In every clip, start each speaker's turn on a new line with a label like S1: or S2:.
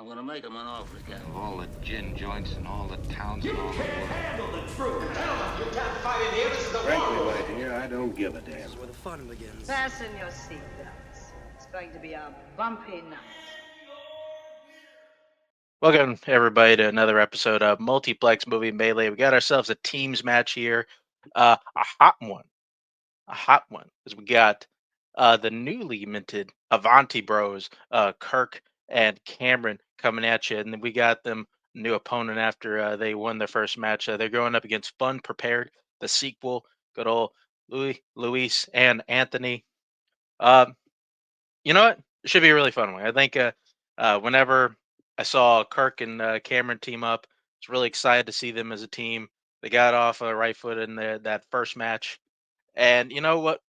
S1: gonna make him an offer again.
S2: Of all the gin joints and all the towns and all the world.
S3: Handle the truth. Gentlemen, you can't fight in here. This is the
S4: Frankly,
S3: war.
S4: my dear, I don't give a damn.
S5: This is where the fun begins.
S6: Fasten your seatbelts. It's going to be a bumpy night.
S7: Welcome, everybody, to another episode of Multiplex Movie Melee. We got ourselves a teams match here. A hot one. Because we got the newly minted Avanti bros, Kirk and Cameron, coming at you. And then we got them new opponent after they won their first match. They're going up against FUNprepared, the sequel. Good old Luis, and Anthony. You know what? It should be a really fun one. I think whenever I saw Kirk and Cameron team up, I was really excited to see them as a team. They got off a right foot in that first match. And you know what?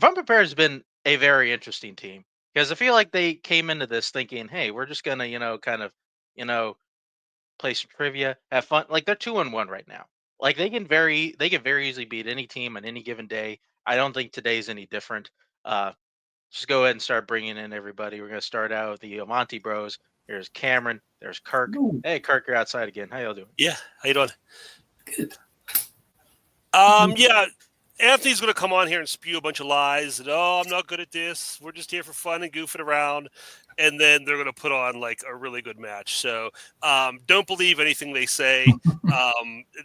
S7: FUNprepared has been a very interesting team because I feel like they came into this thinking, hey, we're just going to, play some trivia, have fun. Like they're 2-1 right now. Like they can very easily beat any team on any given day. I don't think today's any different. Just go ahead and start bringing in everybody. We're going to start out with the Avanti bros. There's Cameron. There's Kirk.
S8: Ooh.
S7: Hey, Kirk, you're outside again. How y'all doing?
S8: Yeah, how you doing?
S5: Good.
S8: Yeah, Anthony's going to come on here and spew a bunch of lies. And, I'm not good at this. We're just here for fun and goofing around. And then they're going to put on, like, a really good match. So don't believe anything they say.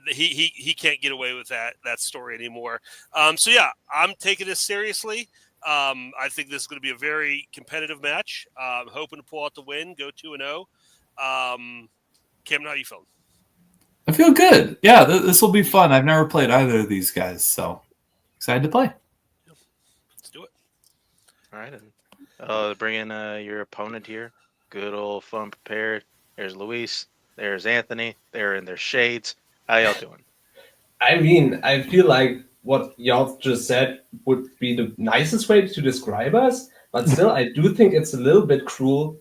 S8: He can't get away with that story anymore. So, yeah, I'm taking this seriously. I think this is going to be a very competitive match. I'm hoping to pull out the win, go 2-0. Cameron, how you feeling?
S5: I feel good. Yeah, this will be fun. I've never played either of these guys, so excited to play.
S8: Let's do it.
S7: All right. And bring in your opponent here. Good old FUNprepared. There's Luis. There's Anthony. They're in their shades. How y'all doing?
S9: I mean, I feel like what y'all just said would be the nicest way to describe us, but still, I do think it's a little bit cruel,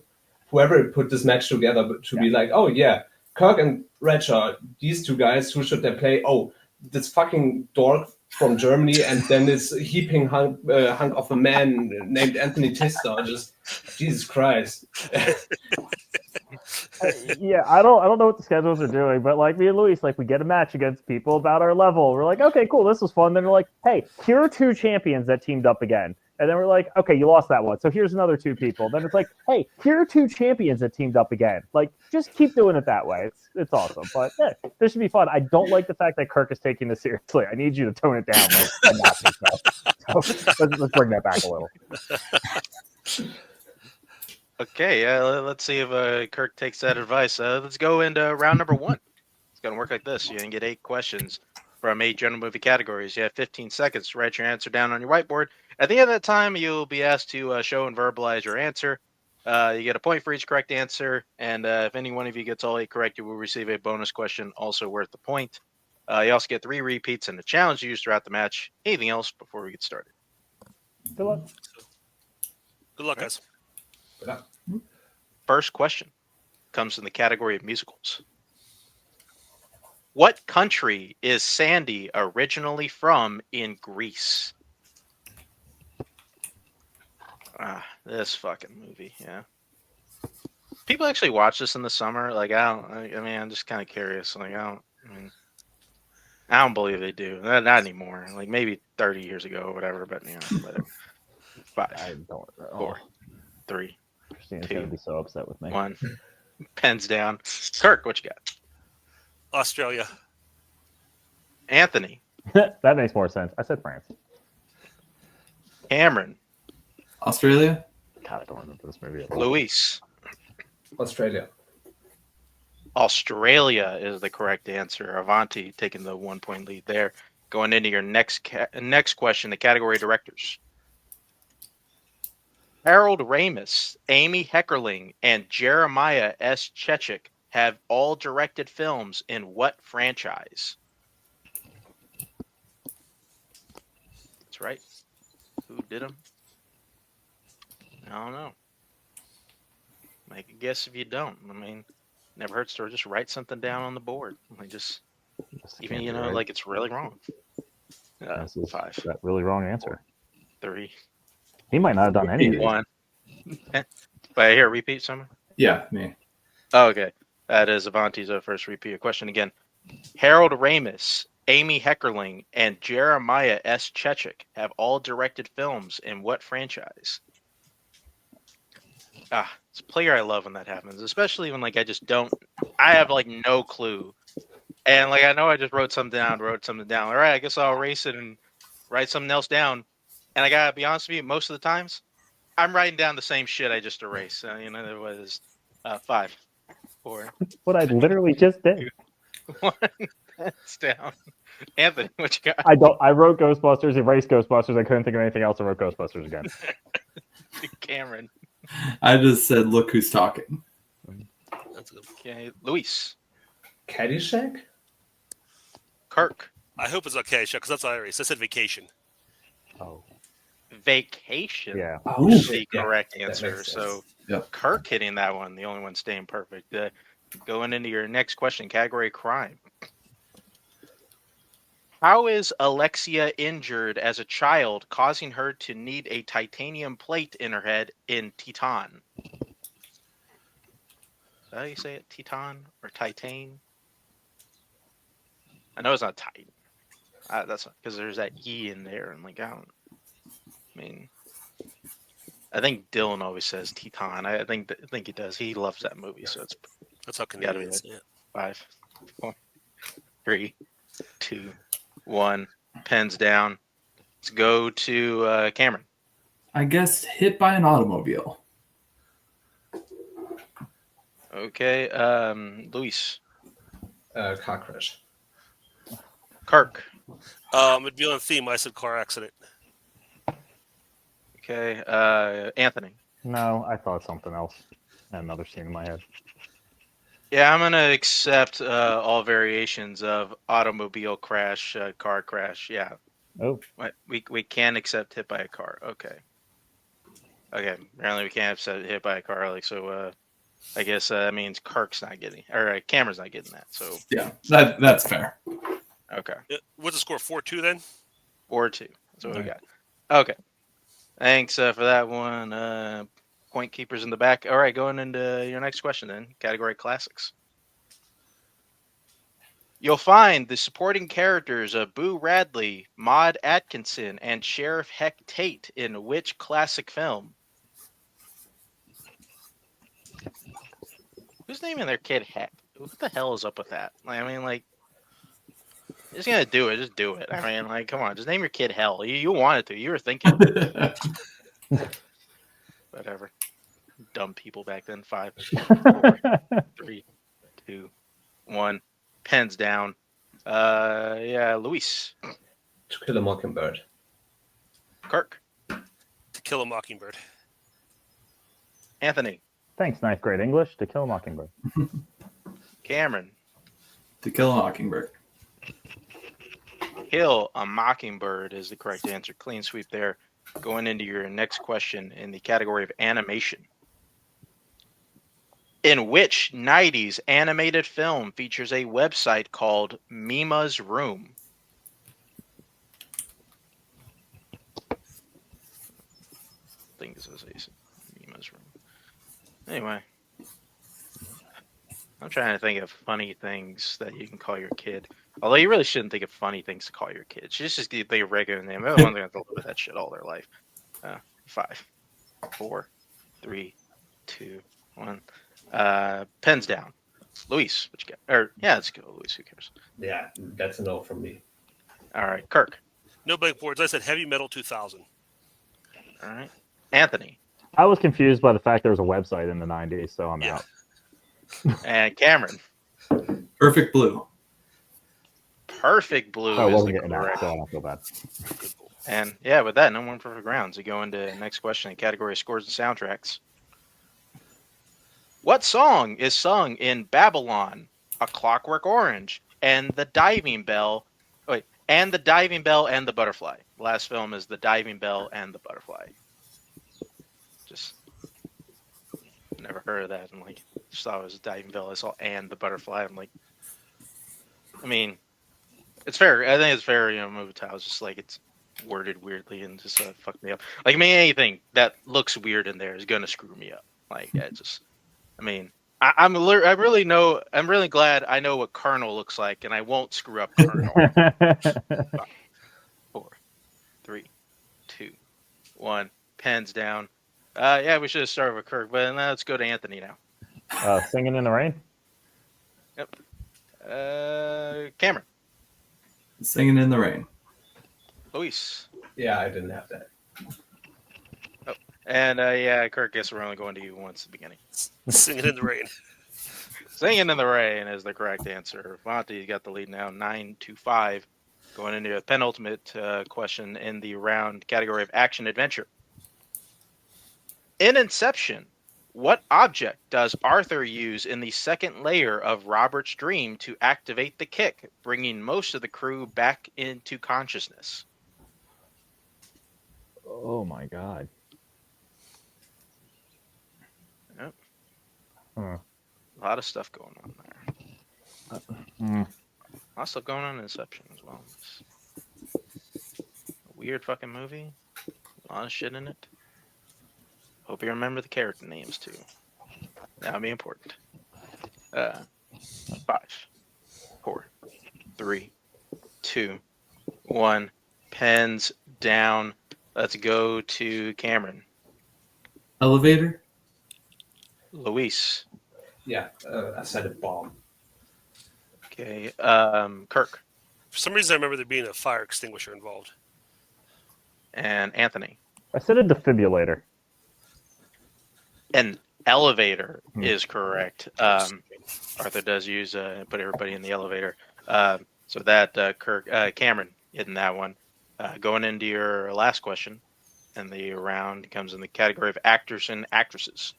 S9: whoever put this match together, to be like, oh yeah, Kirk and Ratcher, these two guys, who should they play? Oh, this fucking dork from Germany, and then this heaping hunk of a man named Anthony Tista. Just, Jesus Christ.
S10: Yeah, I don't know what the schedules are doing, but like me and Luis, like we get a match against people about our level. We're like, okay, cool, this was fun. Then we're like, hey, here are two champions that teamed up again. And then we're like, okay, you lost that one. So here's another two people. Then it's like, hey, here are two champions that teamed up again. Like, just keep doing it that way. It's awesome. But yeah, this should be fun. I don't like the fact that Kirk is taking this seriously. I need you to tone it down. So let's bring that back a little.
S7: Okay, let's see if Kirk takes that advice. Let's go into round number one. It's going to work like this. You're going to get 8 questions from 8 general movie categories. You have 15 seconds to write your answer down on your whiteboard. At the end of that time, you'll be asked to show and verbalize your answer. You get a point for each correct answer, and if any one of you gets all 8 correct, you will receive a bonus question, also worth the point. You also get 3 repeats and a challenge used throughout the match. Anything else before we get started?
S10: Good luck.
S8: Good luck, guys.
S7: First question comes in the category of musicals. What country is Sandy originally from in Greece? This fucking movie, yeah. People actually watch this in the summer. Like, I'm just kind of curious. Like, I don't believe they do. Not anymore. Like, maybe 30 years ago or whatever, but, whatever. 5,
S10: I don't
S7: 4, 3,
S10: Christine's
S7: 2,
S10: gonna be so upset with me.
S7: 1. Pens down. Kirk, what you got?
S8: Australia.
S7: Anthony.
S10: That makes more sense. I said France.
S7: Cameron.
S5: Australia?
S10: God, I don't remember this movie at all.
S7: Luis.
S9: Australia.
S7: Australia is the correct answer. Avanti taking the 1-point lead there. Going into your next question, the category directors. Harold Ramis, Amy Heckerling, and Jeremiah S. Chechik have all directed films in what franchise? That's right. Who did them? I don't know. Make a guess if you don't. I mean, never hurts to just write something down on the board. Like even like it's really wrong.
S10: This is
S7: 5.
S10: that really wrong answer.
S7: 3.
S10: He might not have done any of these.
S7: 1. But here, repeat somewhere.
S5: Yeah, me.
S7: Oh, okay. That is Avanti's first repeat question again. Harold Ramis, Amy Heckerling, and Jeremiah S. Chechik have all directed films in what franchise? It's a player I love when that happens, especially when like I have like no clue. And like I know I just wrote something down. All right, I guess I'll erase it and write something else down. And I gotta be honest with you, most of the times I'm writing down the same shit I just erased. It was 5, 4,
S10: What I literally just did.
S7: 1. That's down. Anthony, what you got?
S10: I wrote Ghostbusters, erased Ghostbusters. I couldn't think of anything else. I wrote Ghostbusters again.
S7: Cameron.
S5: I just said, "Look who's talking."
S8: That's a good.
S7: Okay, Luis.
S9: Caddyshack?
S7: Kirk.
S8: I hope it's okay, because that's Iris. I said vacation.
S10: Oh,
S7: Vacation.
S10: yeah.
S9: Oh,
S7: Is
S9: shit,
S7: the
S9: yeah,
S7: correct
S9: that
S7: answer.
S9: makes
S7: So
S9: sense.
S5: Yep.
S7: Kirk hitting that one, the only one staying perfect. Going into your next question, category crime. How is Alexia injured as a child, causing her to need a titanium plate in her head in Titan? Is that how you say it? Titan or Titan? I know it's not Titan. That's because there's that E in there, and like I think Dylan always says Titan. I think he does. He loves that movie, so it's
S8: That's how
S7: gotta be
S8: Canadians.
S7: it.
S8: Yeah.
S7: 5, 4, 3, 2, 1. Pens down. Let's go to Cameron.
S5: I guess hit by an automobile.
S7: Okay, Luis.
S9: Car crash.
S7: Kirk.
S8: It'd be on theme. I said car accident.
S7: Okay, Anthony.
S10: No, I thought something else. I had another scene in my head.
S7: Yeah, I'm gonna accept all variations of automobile crash, car crash. Yeah,
S10: Oh,
S7: we can accept hit by a car. Okay. Apparently we can't accept hit by a car. Like so, I guess that means Kirk's not getting, or Cameron's not getting that. So
S5: Yeah, that's fair.
S7: okay,
S8: What's the score? 4-2 then?
S7: or 2. That's what we
S5: Right.
S7: got. Okay, thanks for that one. Point keepers in the back. All right, going into your next question then. Category classics. You'll find the supporting characters of Boo Radley, Maud Atkinson, and Sheriff Heck Tate in which classic film? Who's naming their kid Heck? What the hell is up with that? Just gonna do it. Just do it. Come on. Just name your kid Hell. You wanted to. You were thinking. Whatever. Dumb people back then. 5, 4, 3, 2, 1. Pens down. Luis.
S9: To Kill a Mockingbird.
S7: Kirk.
S8: To Kill a Mockingbird.
S7: Anthony.
S10: thanks, ninth grade English. To Kill a Mockingbird.
S7: Cameron.
S5: To Kill a Mockingbird.
S7: Kill a Mockingbird is the correct answer. Clean sweep there. Going into your next question in the category of animation. In which 90s animated film features a website called Mima's Room? I think this is Mima's Room. Anyway. I'm trying to think of funny things that you can call your kid. Although you really shouldn't think of funny things to call your kid. You just think of regular name. Everyone's going to have to live with that shit all their life. 5, 4, 3, 2, 1. Pens down. Luis, what you got? Let's go, Luis. Who cares?
S9: Yeah, that's a no from me.
S7: All right, Kirk.
S8: No blank boards. I said Heavy Metal 2000.
S7: All right, Anthony.
S10: I was confused by the fact there was a website in the 90s, so I'm out.
S7: And Cameron.
S5: Perfect Blue.
S7: Perfect Blue
S10: I
S7: is
S10: wasn't
S7: the
S10: getting that,
S7: correct.
S10: so I don't feel bad.
S7: And with that, no more perfect rounds. We go into the next question in category of scores and soundtracks. What song is sung in Babylon, A Clockwork Orange, and The Diving Bell? And The Diving Bell and The Butterfly. The last film is The Diving Bell and The Butterfly. Just never heard of that. I'm like, just thought it was a Diving Bell. I saw and The Butterfly. I'm like, it's fair. I think it's fair. Movie titles just like it's worded weirdly and just fucked me up. Anything that looks weird in there is gonna screw me up. I'm really glad I know what Colonel looks like, and I won't screw up Colonel. 4, 3, 2, 1. Pens down. Yeah, we should have started with Kirk, but now let's go to Anthony now.
S10: Singing in the Rain.
S7: Yep. Cameron.
S5: Singing in the Rain.
S7: Luis.
S9: Yeah, I didn't have that.
S7: Oh, and yeah, Kirk. Guess we're only going to you once at the beginning.
S8: Singing in the Rain.
S7: Singing in the Rain is the correct answer. Avanti got the lead now, 9-5, going into a penultimate question in the round category of action adventure. In Inception, what object does Arthur use in the second layer of Robert's dream to activate the kick, bringing most of the crew back into consciousness?
S10: Oh my god.
S7: Yep.
S10: Huh.
S7: A lot of stuff going on there.
S10: Hmm.
S7: A lot of stuff going on in Inception as well. It's a weird fucking movie. A lot of shit in it. Hope you remember the character names too. That would be important. 5, 4, 3, 2, 1. Pens down. Let's go to Cameron.
S5: Elevator.
S7: Luis.
S9: Yeah, I said a bomb.
S7: Okay. Kirk.
S8: For some reason, I remember there being a fire extinguisher involved.
S7: And Anthony.
S10: I said a defibrillator.
S7: An elevator is correct. Arthur does use put everybody in the elevator. So that Cameron hitting that one. Going into your last question, and the round comes in the category of actors and actresses.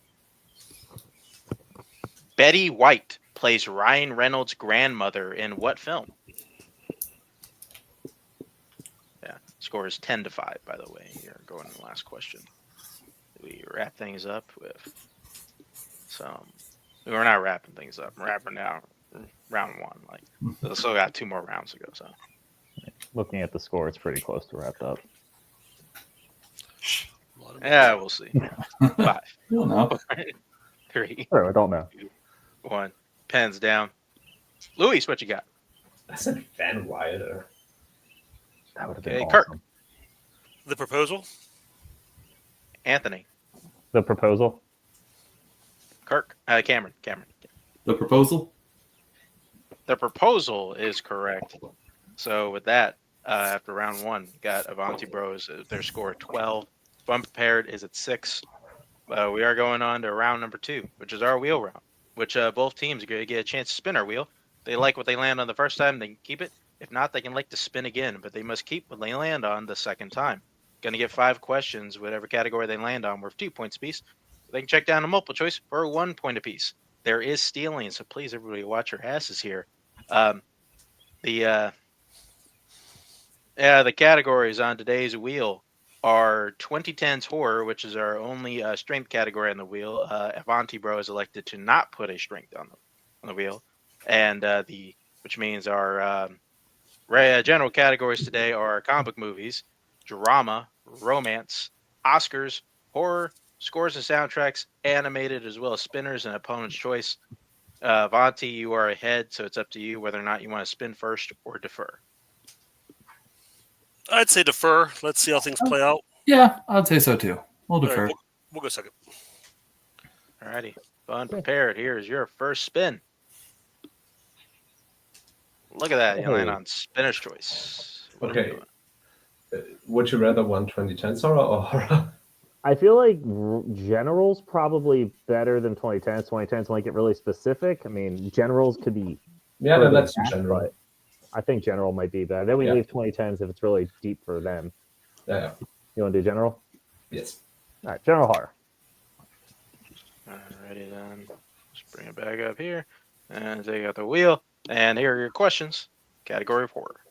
S7: Betty White plays Ryan Reynolds' grandmother in what film? Yeah, score is 10-5. By the way, here going to the last question. We wrap things up with some. We're not wrapping things up. We're wrapping down round 1. Like, we still got 2 more rounds to go. So,
S10: Looking at the score, it's pretty close to wrapped up.
S7: yeah, we'll see. 5,
S5: I don't know.
S7: 3,
S10: Sure, I don't know.
S7: 1. Pens down. Luis, what you got?
S9: I said Van Wilder.
S10: That would have been
S7: Okay,
S10: awesome.
S7: Kirk.
S8: The Proposal.
S7: Anthony.
S10: The Proposal.
S7: Kirk. Cameron.
S5: The Proposal.
S7: The Proposal is correct. So with that, after round 1, got Avanti Bros. Their score at 12. FUNprepared is at 6. We are going on to round number 2, which is our wheel round, which both teams are going to get a chance to spin our wheel. They like what they land on the first time, they can keep it. If not, they can like to spin again, but they must keep what they land on the second time. Going to get 5 questions, whatever category they land on, worth 2 points apiece. They can check down a multiple choice for 1 point apiece. There is stealing, so please, everybody, watch your asses here. The categories on today's wheel are 2010s horror, which is our only strength category on the wheel. Avanti Bro is elected to not put a strength on the wheel, and which means our general categories today are comic book movies, drama, romance, Oscars, horror, scores and soundtracks, animated, as well as spinners and opponent's choice. Avanti, you are ahead, so it's up to you whether or not you want to spin first or defer.
S8: I'd say defer. Let's see how things play out.
S5: Yeah, I'd say so too. We'll
S8: All
S5: defer.
S8: right, we'll go second.
S7: Alrighty, FUNprepared. Here's your first spin. Look at that. You land on spinner's choice. What are we
S9: Okay.
S7: doing?
S9: Would you rather want 2010s horror or horror?
S10: I feel like general's probably better than 2010s. 2010s might get really specific. I mean, generals could be.
S9: Yeah,
S10: further
S9: then let's do
S10: back,
S9: general.
S10: but I think general might be better. Then we
S9: Yeah.
S10: leave 2010s if it's really deep for them.
S9: Yeah.
S10: You want to do general?
S9: Yes.
S10: All right, general horror.
S7: Alrighty then. Just bring it back up here and take out the wheel. And here are your questions. Category of horror.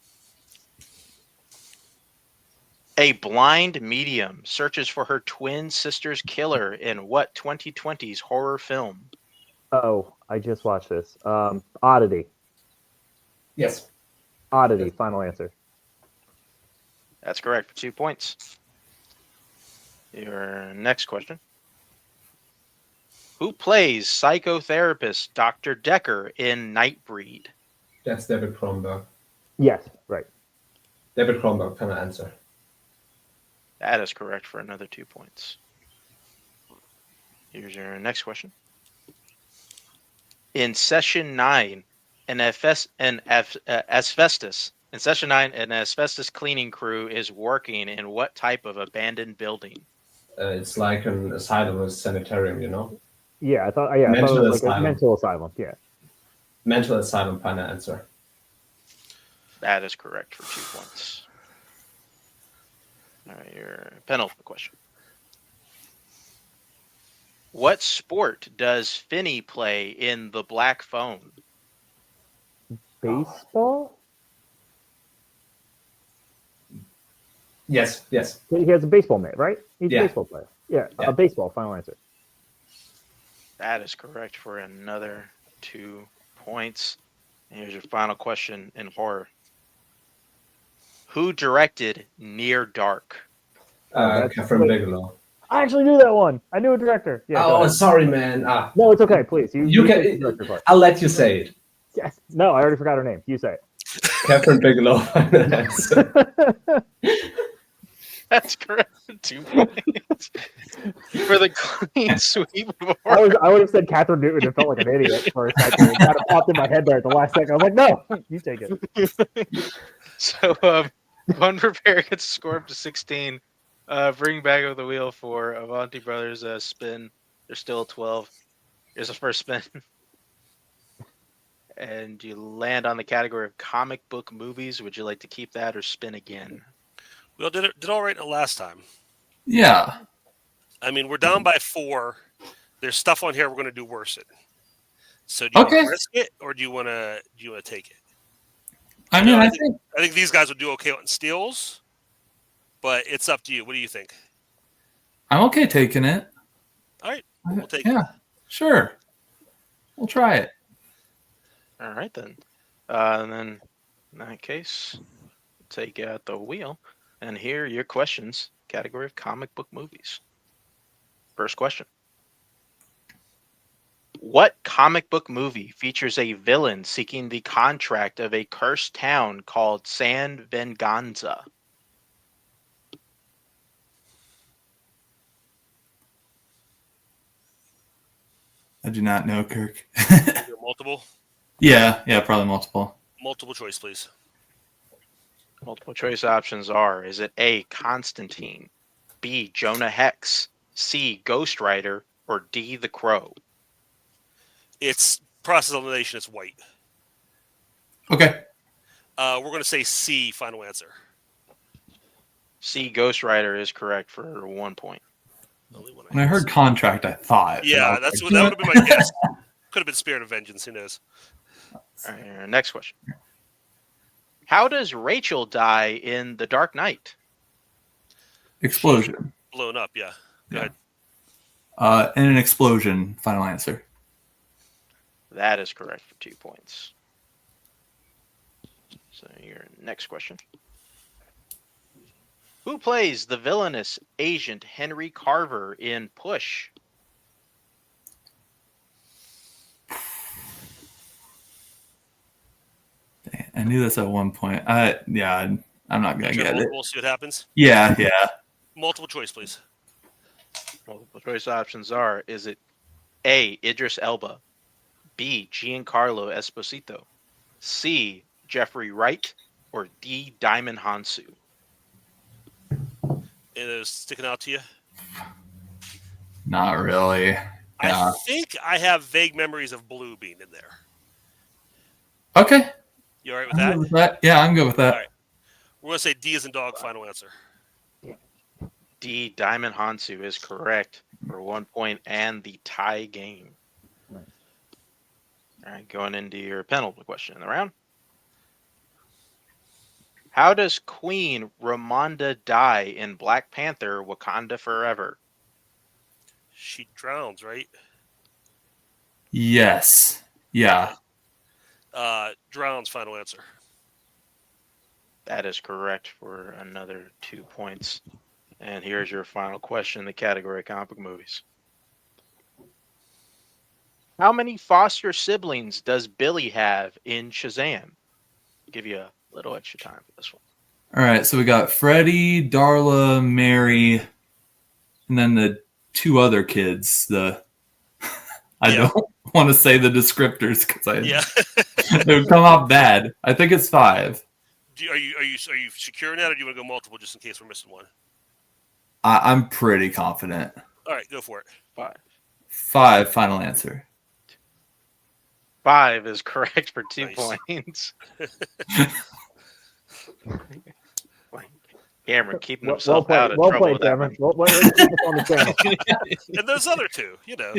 S7: A blind medium searches for her twin sister's killer in what 2020's horror film?
S10: Oh, I just watched this. Oddity.
S9: Yes.
S10: Oddity. Final answer.
S7: That's correct for 2 points. Your next question. Who plays psychotherapist Dr. Decker in Nightbreed?
S9: That's David Cronenberg.
S10: Yes, right.
S9: David Cronenberg, final answer.
S7: That is correct for another 2 points. Here's your next question. In session 9, asbestos. In session 9, an asbestos cleaning crew is working in what type of abandoned building?
S9: It's like an asylum, a sanitarium, you know?
S10: Yeah, I thought it
S9: Mental
S10: was like a
S9: asylum.
S10: mental asylum. Yeah.
S9: Mental asylum, final answer.
S7: That is correct for 2 points. All right, your penultimate question. What sport does Finney play in The Black Phone?
S10: Baseball?
S9: Yes.
S10: He has a baseball mitt, right? He's
S9: Yeah.
S10: a baseball player. Yeah,
S9: Yeah.
S10: a baseball, final answer.
S7: That is correct for another 2 points. And here's your final question in horror. Who directed Near Dark?
S9: Catherine Bigelow.
S10: I actually knew that one. I knew a director. Yeah. go
S9: Oh,
S10: ahead.
S9: sorry, man.
S10: No, it's okay. Please,
S9: You
S10: take the
S9: can.
S10: director part.
S9: I'll let you say it.
S10: Yes. No, I already forgot her name. You say it.
S9: Catherine Bigelow. Final answer.
S7: That's correct. 2 points for the clean sweep of
S10: I
S7: horror.
S10: would have said Catherine Newton and felt like an idiot for a second. It kind of popped in my head there at the last second. I was like, no, you take it.
S7: So, FUNprepared gets a score up to 16. Bring back over the wheel for Avanti Brothers spin. They're still 12. Here's the first spin. And you land on the category of comic book movies. Would you like to keep that or spin again?
S8: We all did all right the last time.
S5: Yeah.
S8: I mean, we're down by 4. There's stuff on here we're going to do worse in. So do you want
S5: Okay.
S8: to risk it or do you want to take it?
S5: I mean,
S8: No,
S5: I
S8: I think these guys will do okay on steals, but it's up to you. What do you think?
S5: I'm okay taking it.
S8: All right, we'll take it.
S5: Yeah, sure. We'll try it.
S7: All right, then. And then in that case, take out the wheel. And here are your questions. Category of comic book movies. First question. What comic book movie features a villain seeking the contract of a cursed town called San Venganza?
S5: I do not know, Kirk.
S8: Multiple?
S5: Yeah, probably multiple.
S8: Multiple choice, please.
S7: Multiple choice options are: is it A, Constantine, B, Jonah Hex, C, Ghost Rider, or D, The Crow?
S8: It's process elimination. It's white.
S5: Okay.
S8: We're going to say C, final answer.
S7: C, Ghost Rider is correct for 1 point.
S8: Only one
S5: When I heard contract, I thought.
S8: Yeah,
S5: but I was
S8: that
S5: like,
S8: would have been my guess. Could have been Spirit of Vengeance. Who knows?
S7: All right, next question. How does Rachel die in The Dark Knight?
S5: Explosion.
S8: Blown up, yeah. Go ahead.
S5: And an explosion. Final answer.
S7: That is correct for 2 points. So your next question. Who plays the villainous agent Henry Carver in Push?
S5: I knew this at one point. Yeah, I'm not gonna get it.
S8: We'll see what happens.
S5: Yeah.
S8: Multiple choice, please.
S7: Multiple choice options are: is it A, Idris Elba, B, Giancarlo Esposito, C, Jeffrey Wright, or D, Diamond Hansu?
S8: It is sticking out to you.
S5: Not really. Yeah.
S8: I think I have vague memories of Blue being in there.
S5: Okay.
S8: You all right with
S5: I'm
S8: that?
S5: good with that. Yeah, I'm good with that.
S8: All right. We're going to say D as in dog, final answer.
S7: D, Diamond Hansu is correct for 1 point and the tie game.
S10: Nice.
S7: All right, going into your penultimate question in the round. How does Queen Ramonda die in Black Panther Wakanda Forever?
S8: She drowns, right?
S5: Yes. Yeah.
S8: Drowns, final answer.
S7: That is correct for another 2 points. And here's your final question in the category of comic book movies. How many foster siblings does Billy have in Shazam? Give you a little extra time for this one.
S5: All right, so we got Freddie, Darla, Mary, and then the two other kids. I don't want to say the descriptors because it would come out bad. I think it's 5.
S8: Are you securing that, or do you want to go multiple just in case we're missing one?
S5: I'm pretty confident.
S8: All right, go for it.
S5: 5, final answer.
S7: 5 is correct for 2
S8: Nice.
S7: points. Cameron keeping himself out of trouble with that
S10: Cameron.
S7: one.
S10: Keep us on the channel.
S8: And those other two, you know.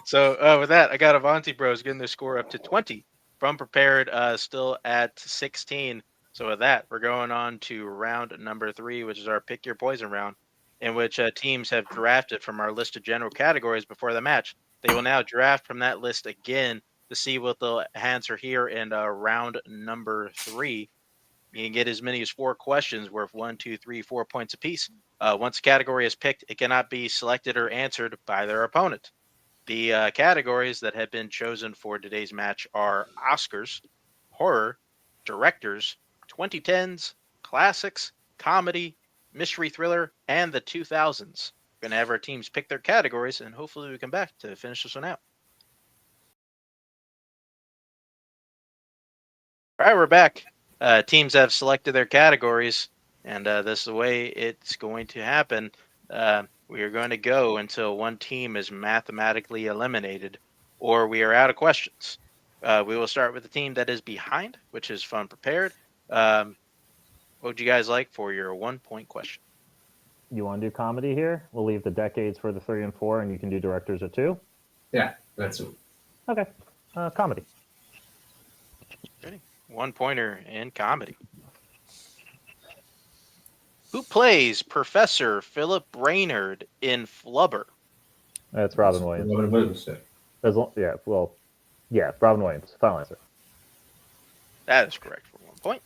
S7: So with that, I got Avanti Bros getting their score up to 20. FUNprepared still at 16. So with that, we're going on to round number 3, which is our Pick Your Poison round, in which teams have drafted from our list of general categories before the match. They will now draft from that list again to see what they'll answer here in round number 3. You can get as many as 4 questions worth 1, 2, 3, 4 points apiece. Once a category is picked, it cannot be selected or answered by their opponent. The categories that have been chosen for today's match are Oscars, horror, directors, 2010s, classics, comedy, mystery thriller, and the 2000s. We're going to have our teams pick their categories, and hopefully we come back to finish this one out. All right, we're back. Teams have selected their categories, and this is the way it's going to happen. We are going to go until one team is mathematically eliminated or we are out of questions. We will start with the team that is behind, which is FUNprepared. What would you guys like for your 1-point question?
S10: You want to do comedy here? We'll leave the decades for the 3 and 4, and you can do directors at 2.
S9: Yeah, that's it.
S10: Okay. Comedy.
S7: Ready? 1-pointer in comedy. Who plays Professor Philip Brainerd in Flubber?
S10: That's Robin Williams.
S9: Robin Williams, yeah.
S10: Robin Williams. Final answer.
S7: That is correct for 1 point.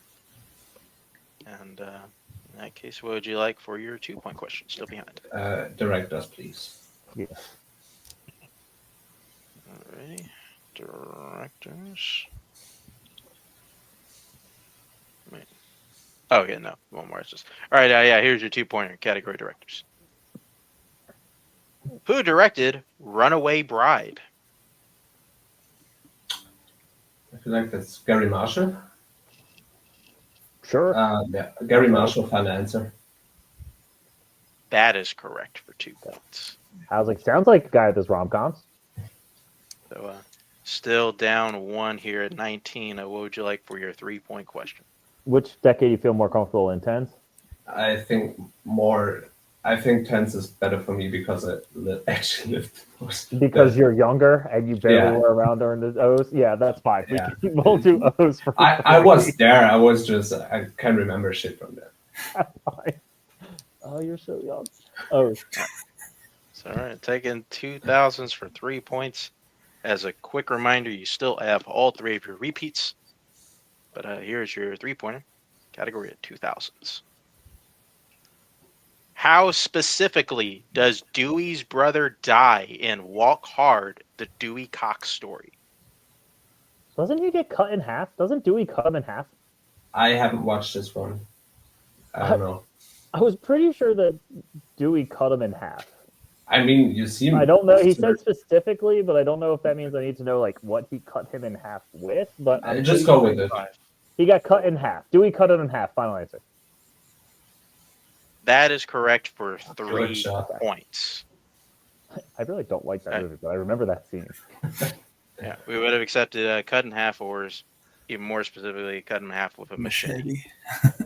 S7: And in that case, what would you like for your 2-point question? Still behind.
S9: Directors, please.
S10: Yeah.
S7: Alrighty. Directors. Wait. Oh, yeah, no. One more. It's just... All right, here's your 2-pointer category directors. Who directed Runaway Bride?
S9: I feel like that's Gary Marshall.
S10: Sure.
S9: Yeah, Gary Marshall, final answer.
S7: That is correct for 2 points.
S10: I was like, sounds like a guy that does rom-coms.
S7: So, still down 1 here at 19. What would you like for your 3-point question?
S10: Which decade do you feel more comfortable in? 10s?
S9: I think tens is better for me because I actually lived most.
S10: Because you're younger and you barely were around during the O's? Yeah, that's fine.
S9: Yeah.
S10: We'll do O's for
S9: I was there. I can't remember shit from there.
S10: That's fine. Oh, you're so young. O's.
S7: So, all right, taking 2000s for 3 points. As a quick reminder, you still have all 3 of your repeats. But here's your 3-pointer category at 2000s. How specifically does Dewey's brother die in Walk Hard, the Dewey Cox story?
S10: Doesn't he get cut in half? Doesn't Dewey cut him in half?
S9: I haven't watched this one. I don't know.
S10: I was pretty sure that Dewey cut him in half.
S9: I mean, you seem.
S10: I don't know. He said specifically, but I don't know if that means I need to know like what he cut him in half with. But
S9: I just go with it.
S10: He got cut in half. Dewey cut it in half. Final answer.
S7: That is correct for 3 points.
S10: I really don't like that movie, but I remember that scene.
S7: Yeah, we would have accepted cut in half, or even more specifically, cut in half with a machete.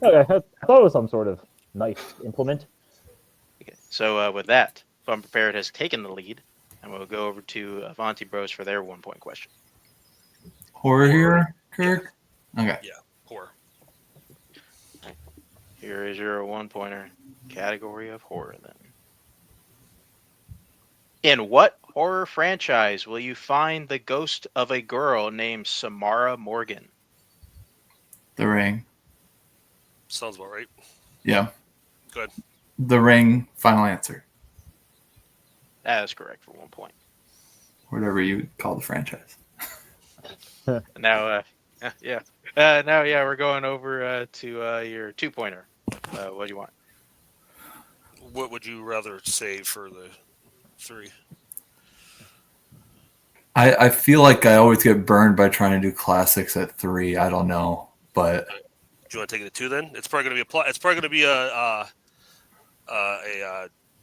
S10: Okay, I thought it was some sort of knife implement.
S7: Okay, so with that, FUNprepared has taken the lead, and we'll go over to Avanti Bros for their 1-point question.
S5: Horror here, Kirk? Okay.
S8: Yeah, horror.
S7: Here is your 1-pointer category of horror, then. In what horror franchise will you find the ghost of a girl named Samara Morgan?
S5: The Ring.
S8: Sounds about right.
S5: Yeah.
S8: Good.
S5: The Ring, final answer.
S7: That is correct for 1 point.
S5: whatever you call the franchise.
S7: Now, we're going over to your 2-pointer. What do you want?
S8: What would you rather save for the 3?
S5: I feel like I always get burned by trying to do classics at 3. I don't know, but
S8: Do you want to take it at 2 then? It's probably going to be a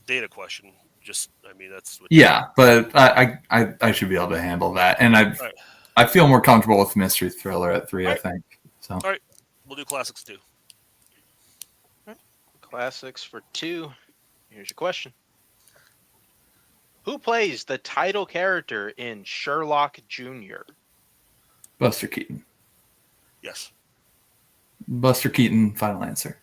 S8: data question. Just, I mean, that's what
S5: but I should be able to handle that, and
S8: right.
S5: I feel more comfortable with mystery thriller at 3.
S8: All
S5: I
S8: right.
S5: think so.
S8: All right, we'll do classics 2.
S7: Classics for 2. Here's your question. Who plays the title character in Sherlock Jr.?
S5: Buster Keaton.
S8: Yes.
S5: Buster Keaton, final answer.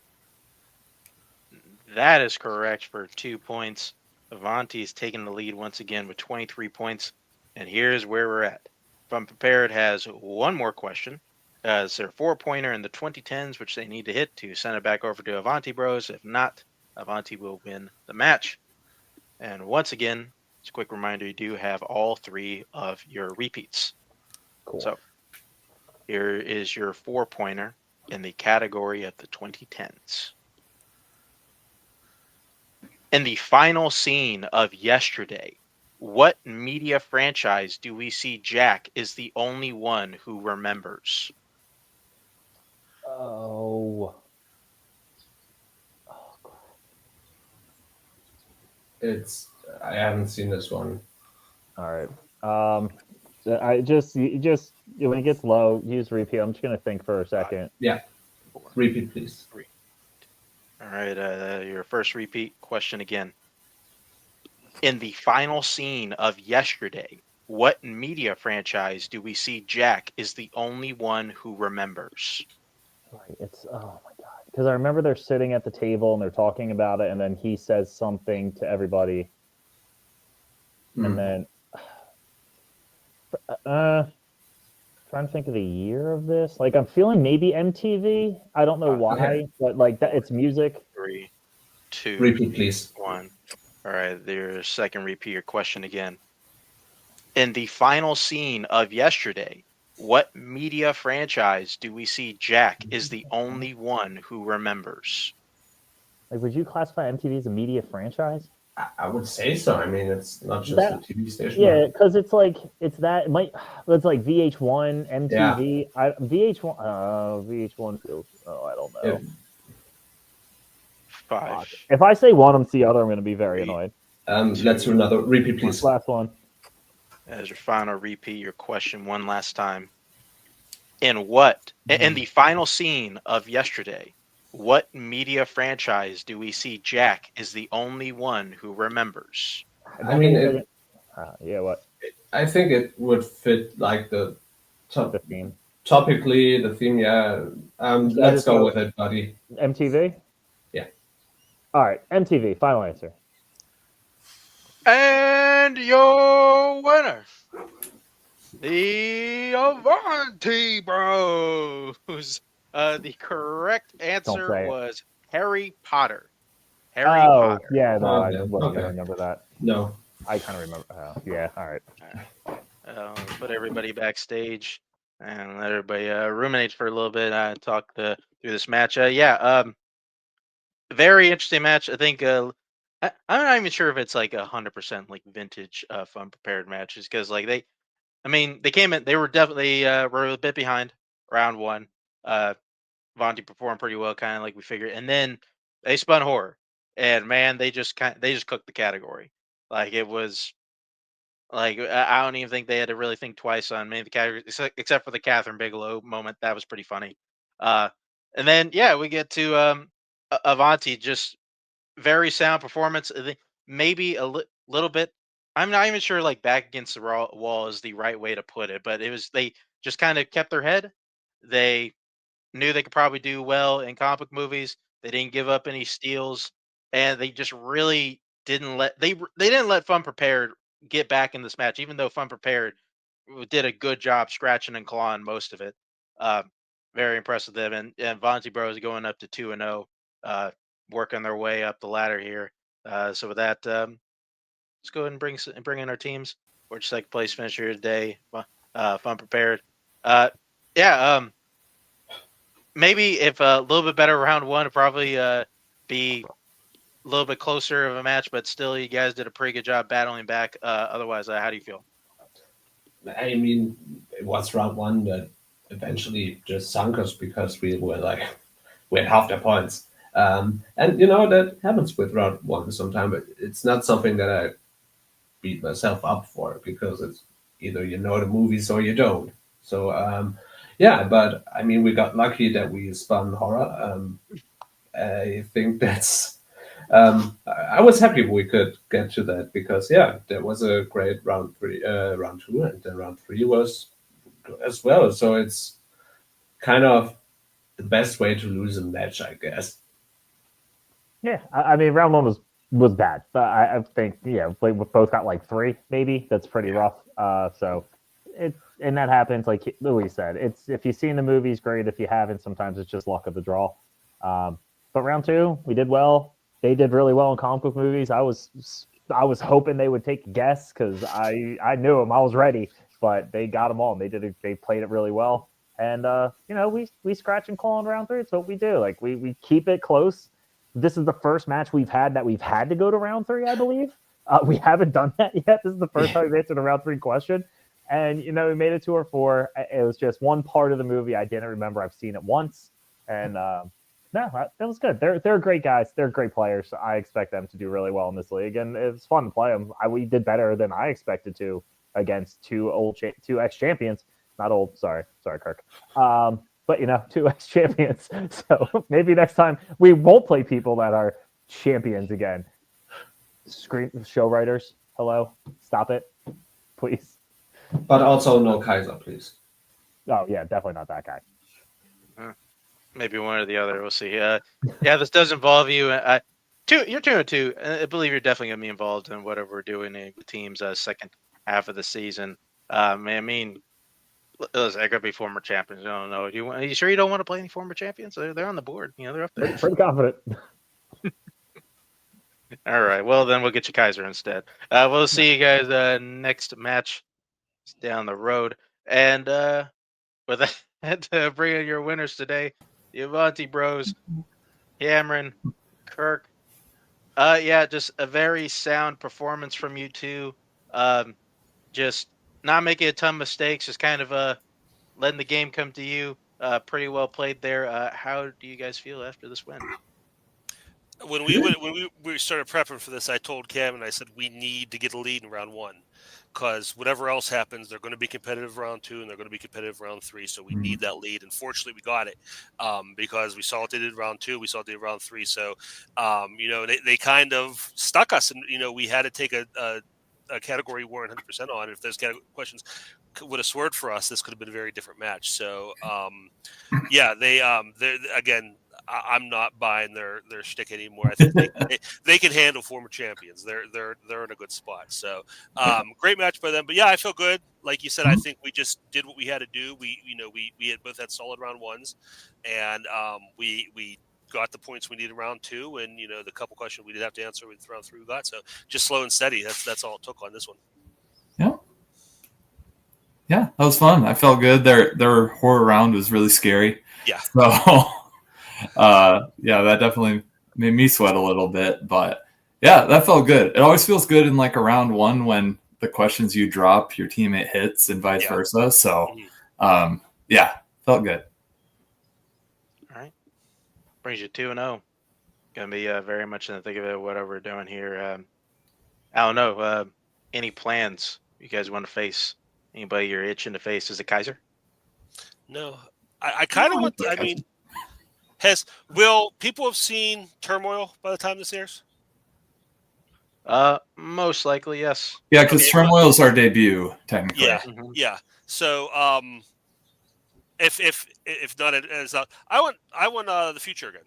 S7: That is correct for 2 points. Avanti is taking the lead once again with 23 points. And here's where we're at. FUNprepared has one more question. It's their 4-pointer in the 2010s, which they need to hit to send it back over to Avanti Bros. If not, Avanti will win the match. And once again, just a quick reminder, you do have all 3 of your repeats.
S10: Cool.
S7: So here is your 4-pointer in the category of the 2010s. In the final scene of Yesterday, what media franchise do we see Jack is the only one who remembers?
S10: Oh.
S9: I haven't seen this one.
S10: All right. I just when it gets low, use repeat. I'm just gonna think for a second.
S9: Yeah. Repeat, please.
S7: All right, your first repeat question again. In the final scene of Yesterday, what media franchise do we see Jack is the only one who remembers?
S10: Right. It's oh my god. Because I remember they're sitting at the table and they're talking about it, and then he says something to everybody, and then trying to think of the year of this. Like I'm feeling maybe MTV. I don't know why,
S9: okay.
S10: but like that, it's music.
S7: 3, 2,
S9: Repeat, please.
S7: 1. All right, your second repeat your question again. In the final scene of Yesterday, what media franchise do we see Jack is the only one who remembers?
S10: Like, would you classify MTV as a media franchise?
S9: I would say so. I mean, it's not just
S10: That-
S9: a TV station.
S10: Yeah, because it's like it's that it might. It's like VH1, MTV. VH1. VH1 feels. Oh, I don't know.
S7: 5.
S10: If I say one and the other, I'm going to be very
S7: 3.
S10: annoyed.
S9: Let's do another repeat, please.
S10: Last one.
S7: As your final repeat, your question one last time. In the final scene of Yesterday, what media franchise do we see Jack is the only one who remembers?
S9: I mean,
S10: yeah, what?
S9: I think it would fit like the
S10: theme.
S9: Topically, the theme, yeah. Let's go with it, buddy.
S10: MTV?
S9: Yeah.
S10: All right, MTV, final answer.
S7: And your winner, the Avanti Bros. The correct answer was Harry Potter. Harry Potter.
S10: Yeah, no, I
S9: Okay.
S10: wasn't going to remember that.
S9: No.
S10: I kind of remember. Yeah, all right.
S7: Put everybody backstage and let everybody ruminate for a little bit. Talk through this match. Very interesting match. I think I'm not even sure if it's like 100% like vintage FUNprepared matches because like they came in. They were definitely were a bit behind round 1. Avanti performed pretty well, kind of like we figured, and then they spun horror, and man, they just cooked the category. Like it was. Like I don't even think they had to really think twice on many of the categories, except for the Catherine Bigelow moment. That was pretty funny. And then we get to Avanti, just very sound performance. I think maybe a little bit. I'm not even sure like back against the wall is the right way to put it, but it was they just kind of kept their head. They knew they could probably do well in comic movies. They didn't give up any steals, and they just really didn't let they didn't let FUNprepared get back in this match, even though FUNprepared did a good job scratching and clawing most of it. Very impressed with them, and Avanti Bros going up to 2-0, working their way up the ladder here. So with that, let's go ahead and bring in our teams. or second place finisher today. FUNprepared. Yeah. Maybe if a little bit better round one, it'd probably be a little bit closer of a match, but still, you guys did a pretty good job battling back. Otherwise, how do you feel?
S9: I mean, it was round one that eventually just sunk us because we had half their points. And that happens with round one sometimes. But it's not something that I beat myself up for because it's either you know the movies or you don't. So yeah, but I mean, we got lucky that we spun horror. I think that's. I was happy we could get to that because that was a great round two, and then round three was good as well. So it's kind of the best way to lose a match, I guess.
S10: Yeah, I mean, round one was bad, but I think we both got like 3, maybe. That's pretty rough. So and that happens, like Louis said. It's if you've seen the movies, great. If you haven't, sometimes it's just luck of the draw. But round two, we did well. They did really well in comic book movies. I was hoping they would take a guess because I knew them. I was ready, but they got them all. And they played it really well. And we scratch and claw in round three. It's what we do. Like we keep it close. This is the first match we've had to go to round three, I believe. We haven't done that yet. This is the first time we've answered a round three question. And we made it to our 4. It was just one part of the movie I didn't remember. I've seen it once, and no, that was good. They're great guys. They're great players. So I expect them to do really well in this league, and it's fun to play them. We did better than I expected to against two ex-champions. Not old. Sorry, Kirk. But 2 ex-champions. So maybe next time we won't play people that are champions again. Screen show writers, hello, stop it, please.
S9: But also no Kaiser, please.
S10: Oh yeah, definitely not that guy.
S7: Maybe one or the other. We'll see. Yeah, this does involve you. You're 2-2. I believe you're definitely gonna be involved in whatever we're doing in the team's second half of the season. I mean, listen, they're gonna be former champions. I don't know. Are you sure you don't want to play any former champions? They're on the board. They're up there.
S10: Pretty confident.
S7: All right. Well, then we'll get you Kaiser instead. We'll see you guys next match down the road. And with that, bring in your winners today, the Avanti Bros, Cameron, Kirk. Just a very sound performance from you two. Just not making a ton of mistakes, just kind of letting the game come to you. Pretty well played there. How do you guys feel after this win?
S8: When we started prepping for this, I told Cam and I said we need to get a lead in round one, because whatever else happens, they're going to be competitive round 2 and they're going to be competitive round 3. So we need that lead. And fortunately, we got it because we saw what they did round 2, we saw what they did round 3. So they kind of stuck us, and we had to take a category we weren't 100% on. If those questions would have swerved for us, this could have been a very different match. So they again. I'm not buying their shtick anymore. I think they can handle former champions. They're in a good spot. So great match by them. But yeah, I feel good. Like you said, I think we just did what we had to do. We had both had solid round ones, and we got the points we needed round 2, and the couple questions we did have to answer with round 3 we got. So just slow and steady. That's all it took on this one.
S5: Yeah, that was fun. I felt good. Their horror round was really scary.
S8: Yeah.
S5: So. That definitely made me sweat a little bit, but yeah, that felt good. It always feels good in like a round 1 when the questions you drop, your teammate hits and vice versa. So, felt good.
S7: All right. Brings you 2-0. Gonna be very much in the thick of it, whatever we're doing here. I don't know. Any plans you guys want to face? Anybody you're itching to face as a Kaiser?
S8: No. I kind of want to, will people have seen Turmoil by the time this airs?
S7: Most likely, yes.
S5: Yeah, because Turmoil is our debut, technically.
S8: Yeah, yeah. So, if not, I want the future again.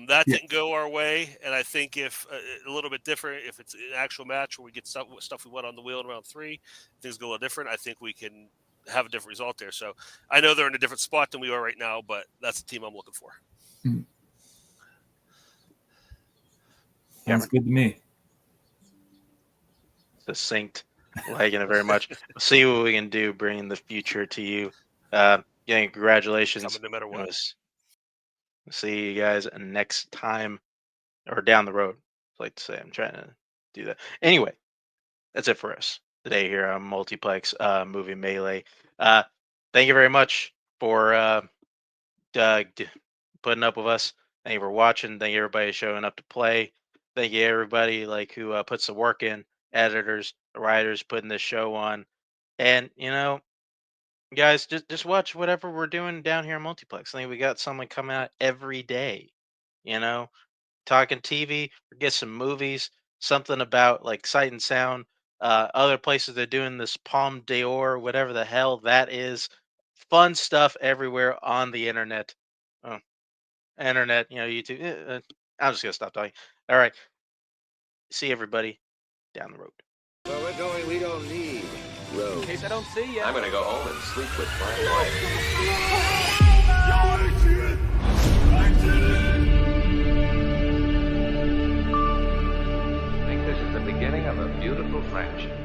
S8: That didn't go our way, and I think if a little bit different, if it's an actual match where we get stuff we want on the wheel in round 3, things go a little different. I think we can have a different result there. So I know they're in a different spot than we are right now, but that's the team I'm looking for.
S5: Sounds good to me.
S7: Succinct. Liking it very much. We'll see what we can do bringing the future to you. Yeah, congratulations.
S8: Coming no matter what.
S7: We'll see you guys next time or down the road. I like to say I'm trying to do that. Anyway, that's it for us today here on Multiplex Movie Melee. Thank you very much for putting up with us. Thank you for watching. Thank you everybody showing up to play. Thank you everybody who puts the work in, editors, writers putting this show on. And guys, just watch whatever we're doing down here in Multiplex. I think we got something coming out every day. Talking TV, or get some movies, something about like Sight and Sound. Other places they're doing this Palme d'Or, whatever the hell that is. Fun stuff everywhere on the internet. Oh, internet, YouTube. I'm just gonna stop talking. All right. See everybody down the road.
S3: Where we're going, we don't need roads.
S6: In case I don't see you.
S3: I'm gonna go home and sleep with my wife.
S2: I think this is the beginning of a beautiful friendship.